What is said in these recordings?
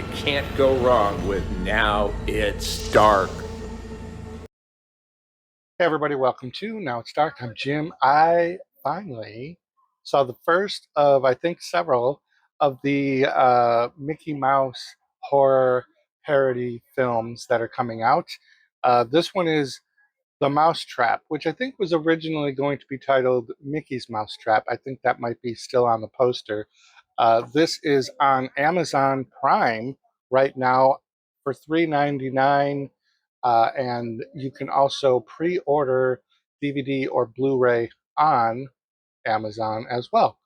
you can't go wrong with Now It's Dark. Hey everybody, welcome to Now It's Dark. I'm Jim. I finally saw the first of, I think, several of the Mickey Mouse horror parody films that are coming out. This one is The Mousetrap, which I think was originally going to be titled Mickey's Mousetrap. I think that might be still on the poster. This is on Amazon Prime right now for $3.99, and you can also pre-order DVD or Blu-ray on Amazon as well.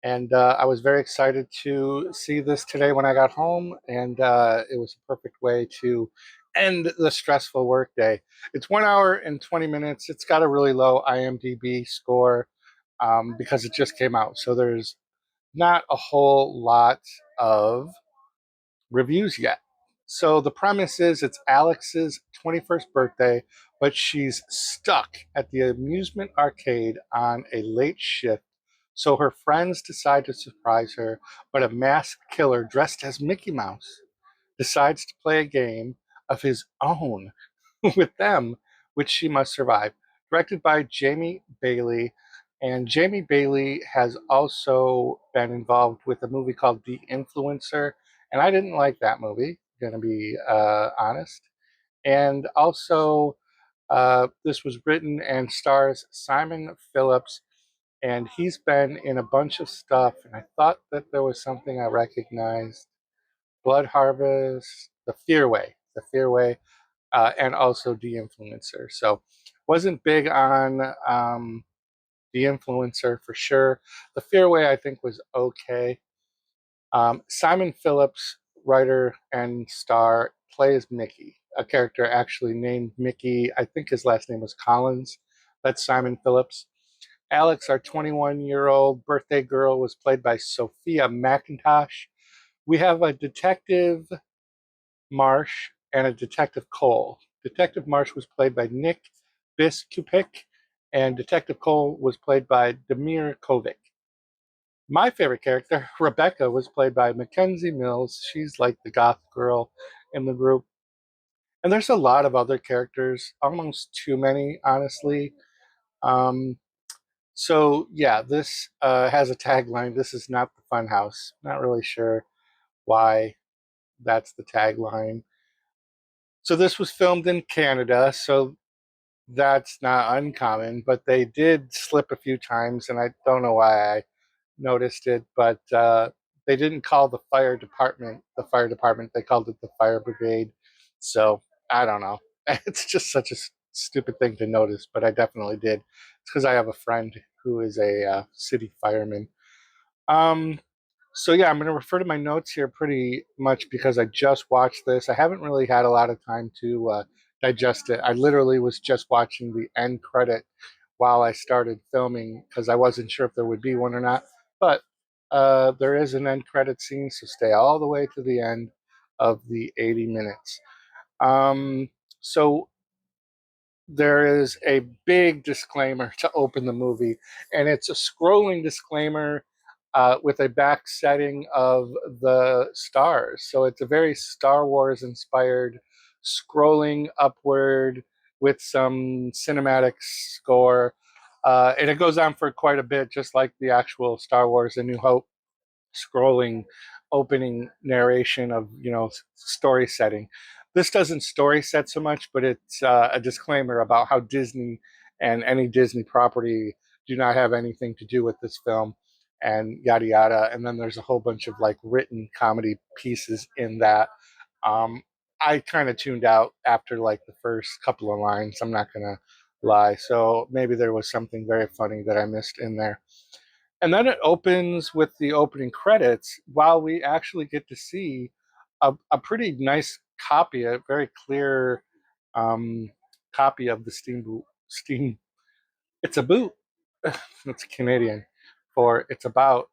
And I was very excited to see this today when I got home, and it was a perfect way to end the stressful workday. It's 1 hour and 20 minutes. It's got a really low IMDb score because it just came out. So there's not a whole lot of reviews yet. So the premise is it's Alex's 21st birthday, but she's stuck at the amusement arcade on a late shift. So her friends decide to surprise her, but a masked killer dressed as Mickey Mouse decides to play a game of his own with them, which she must survive. Directed by Jamie Bailey. And Jamie Bailey has also been involved with a movie called The Influencer. And I didn't like that movie, gonna be honest. And also, this was written and stars Simon Phillips. And he's been in a bunch of stuff. And I thought that there was something I recognized. Blood Harvest, The Fear Way, and also The Influencer. So wasn't big on The Influencer for sure. The Fearway I think was okay. Simon Phillips, writer and star, plays Mickey, a character actually named Mickey. I think his last name was Collins. That's Simon Phillips. Alex, our 21-year-old birthday girl, was played by Sophia McIntosh. We have a detective Marsh and a Detective Cole. Detective Marsh was played by Nick Biskupik, and Detective Cole was played by Demir Kovic. My favorite character, Rebecca, was played by Mackenzie Mills. She's like the goth girl in the group. And there's a lot of other characters, almost too many, honestly. Um, so, yeah, this has a tagline. This is not the fun house. Not really sure why that's the tagline. So this was filmed in Canada, so that's not uncommon, but they did slip a few times, and I don't know why I noticed it, but they didn't call the fire department, they called it the fire brigade. So I don't know. It's just such a stupid thing to notice, but I definitely did. It's because I have a friend who is a city fireman. Um, so yeah, I'm going to refer to my notes here pretty much because I just watched this. I haven't really had a lot of time to digest it. I literally was just watching the end credit while I started filming because I wasn't sure if there would be one or not. But there is an end credit scene, so stay all the way to the end of the 80 minutes. So there is a big disclaimer to open the movie, and it's a scrolling disclaimer with a back setting of the stars. So it's a very Star Wars inspired scrolling upward with some cinematic score. And it goes on for quite a bit, just like the actual Star Wars A New Hope scrolling opening narration of story setting. This doesn't story set so much, but it's a disclaimer about how Disney and any Disney property do not have anything to do with this film, and yada yada. And then there's a whole bunch of like written comedy pieces in that. um, I kind of tuned out after like the first couple of lines, I'm not gonna lie, so maybe there was something very funny that I missed in there. And then it opens with the opening credits while we actually get to see a pretty nice copy, a very clear um, copy of the Steam. It's a boot. It's Canadian for it's about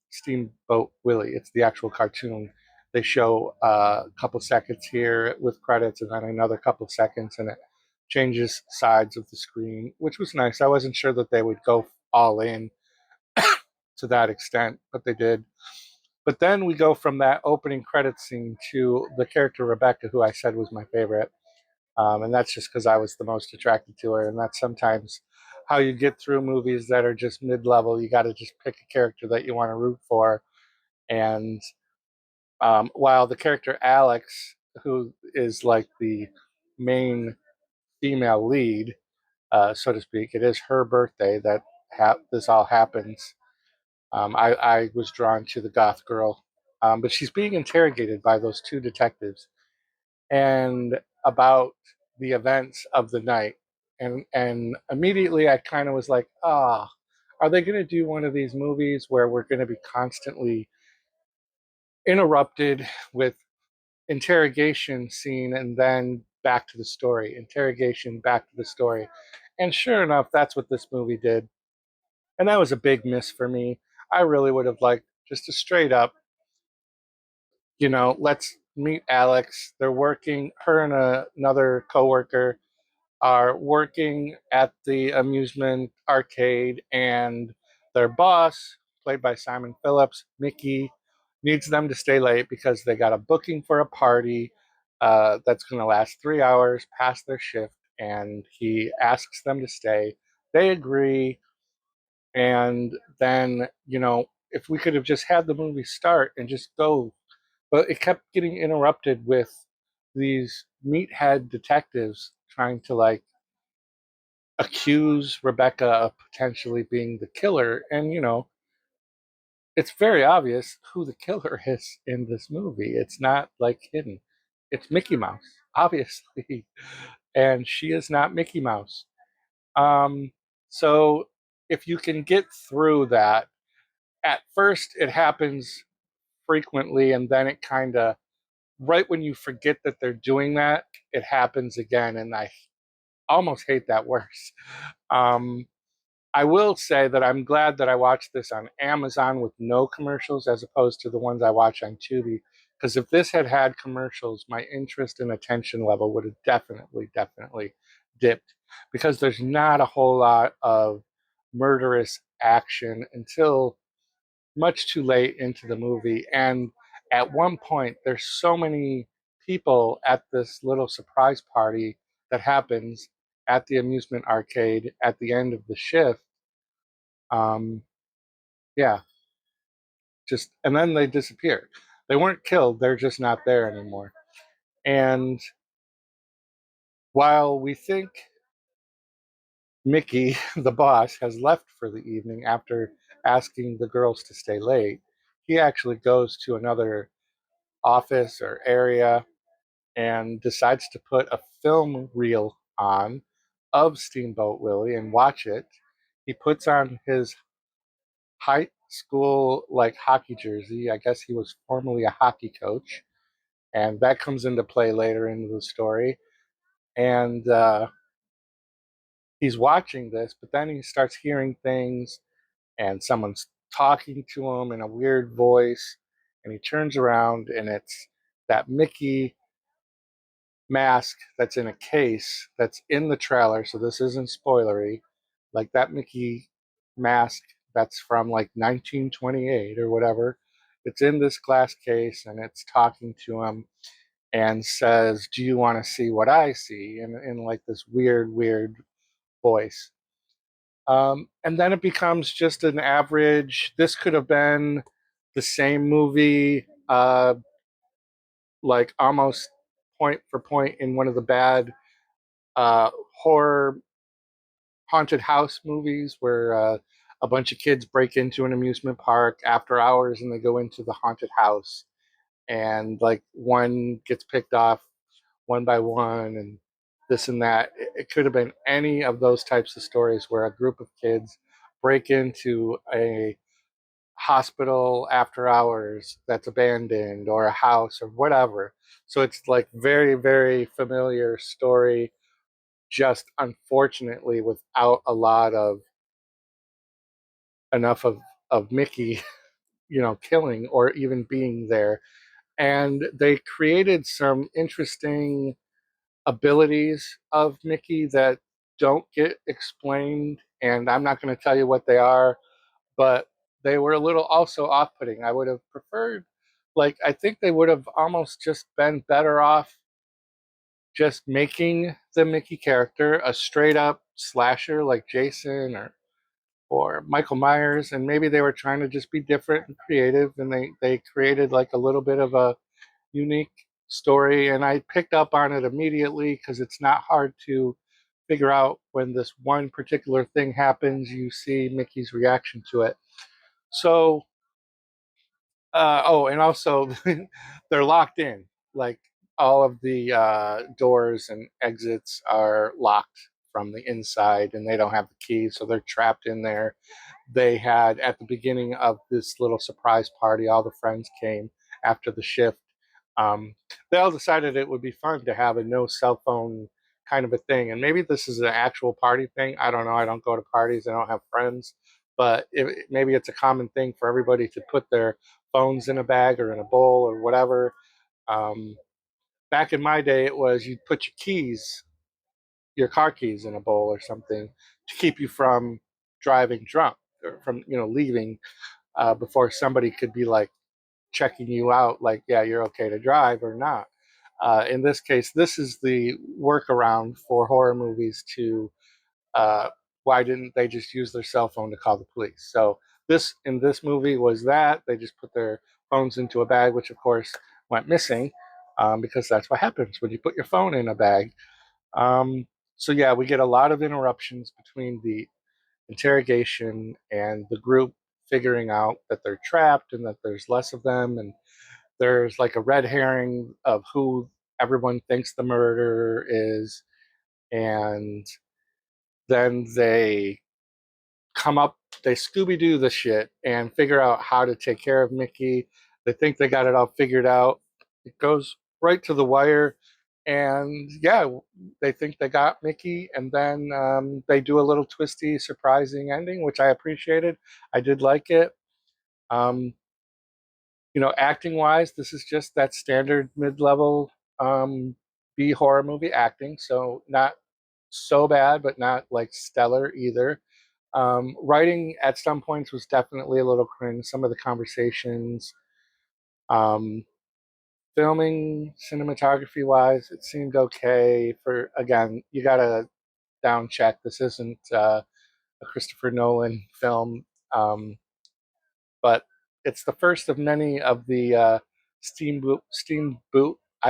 Steamboat Willie. It's the actual cartoon. They show a couple seconds here with credits and then another couple seconds, and it changes sides of the screen, which was nice. I wasn't sure that they would go all in to that extent, but they did. But then we go from that opening credits scene to the character Rebecca, who I said was my favorite. And that's just because I was the most attracted to her. And that's sometimes how you get through movies that are just mid level. You got to just pick a character that you want to root for. And while the character Alex, who is like the main female lead, so to speak, it is her birthday that this all happens. I was drawn to the goth girl, but she's being interrogated by those two detectives and about the events of the night. And immediately I kind of was like, are they going to do one of these movies where we're going to be constantly interrupted with interrogation scene and then back to the story, interrogation, back to the story? And sure enough, that's what this movie did. And that was a big miss for me. I really would have liked just a straight up, let's meet Alex. They're working, her and another coworker are working at the amusement arcade, and their boss, played by Simon Phillips, Mickey, needs them to stay late because they got a booking for a party that's going to last 3 hours past their shift, and he asks them to stay. They agree, and then, if we could have just had the movie start and just go, but it kept getting interrupted with these meathead detectives trying to like accuse Rebecca of potentially being the killer. And, it's very obvious who the killer is in this movie. It's not like hidden. It's Mickey Mouse, obviously. And she is not Mickey Mouse. Um, so if you can get through that, at first it happens frequently, and then it kind of, right when you forget that they're doing that, it happens again. And I almost hate that worse. Um, I will say that I'm glad that I watched this on Amazon with no commercials as opposed to the ones I watch on Tubi. Because if this had had commercials, my interest and attention level would have definitely dipped. Because there's not a whole lot of murderous action until much too late into the movie. And at one point, there's so many people at this little surprise party that happens at the amusement arcade at the end of the shift. um, yeah, just, and then they disappear. They weren't killed, they're just not there anymore. And while we think Mickey, the boss, has left for the evening after asking the girls to stay late, he actually goes to another office or area and decides to put a film reel on of Steamboat Willie and watch it. He puts on his high school like hockey jersey. I guess he was formerly a hockey coach, and that comes into play later into the story. And he's watching this, but then he starts hearing things, and someone's talking to him in a weird voice, and he turns around, and it's that Mickey mask that's in a case that's in the trailer. So this isn't spoilery. Like that Mickey mask that's from like 1928 or whatever. It's in this glass case, and it's talking to him and says, "Do you want to see what I see?" In like this weird voice. And then it becomes just an average. This could have been the same movie, like almost point for point in one of the bad horror haunted house movies where a bunch of kids break into an amusement park after hours and they go into the haunted house, and like one gets picked off one by one and this and that. It could have been any of those types of stories where a group of kids break into a hospital after hours that's abandoned or a house or whatever. So it's like very familiar story, just unfortunately without a lot of enough of Mickey, killing or even being there. And they created some interesting abilities of Mickey that don't get explained, and I'm not going to tell you what they are, but they were a little also off-putting. I would have preferred, like, I think they would have almost just been better off just making the Mickey character a straight up slasher like Jason or Michael Myers, and maybe they were trying to just be different and creative, and they created like a little bit of a unique story, and I picked up on it immediately because it's not hard to figure out when this one particular thing happens. You see Mickey's reaction to it. So, oh, and also they're locked in. Like all of the doors and exits are locked from the inside, and they don't have the key, so they're trapped in there. They had at the beginning of this little surprise party, all the friends came after the shift. Um, they all decided it would be fun to have a no cell phone kind of a thing, and maybe this is an actual party thing. I don't know. I don't go to parties. I don't have friends, but maybe it's a common thing for everybody to put their phones in a bag or in a bowl or whatever. Um, Back in my day, it was you'd put your keys, your car keys, in a bowl or something to keep you from driving drunk or from leaving before somebody could be like checking you out, like, yeah, you're okay to drive or not. In this case, this is the workaround for horror movies to uh, why didn't they just use their cell phone to call the police? So this in this movie was that they just put their phones into a bag, which of course went missing because that's what happens when you put your phone in a bag. Um, so yeah, we get a lot of interruptions between the interrogation and the group figuring out that they're trapped and that there's less of them, and there's like a red herring of who everyone thinks the murderer is, and then come up, they Scooby Doo the shit and figure out how to take care of Mickey. They think they got it all figured out. It goes right to the wire, and yeah, they think they got Mickey, and then they do a little twisty, surprising ending, which I appreciated. I did like it. Um, Acting wise, this is just that standard mid-level B horror movie acting, so not so bad, but not like stellar either. Writing at some points was definitely a little cringe. Some of the conversations, um, filming, cinematography wise, it seemed okay. For again, you gotta down check. This isn't a Christopher Nolan film, but it's the first of many of the steamboat.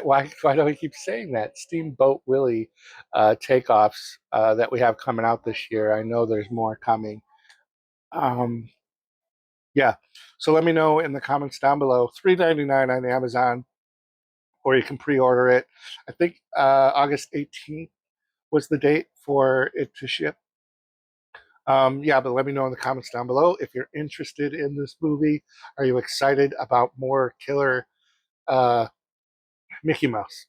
Why do I keep saying that? Steamboat Willie takeoffs that we have coming out this year. I know there's more coming. Um, yeah. So let me know in the comments down below. $3.99 on Amazon, or you can pre-order it. I think August 18th was the date for it to ship. Yeah, but let me know in the comments down below if you're interested in this movie. Are you excited about more killer uh, Mickey Mouse?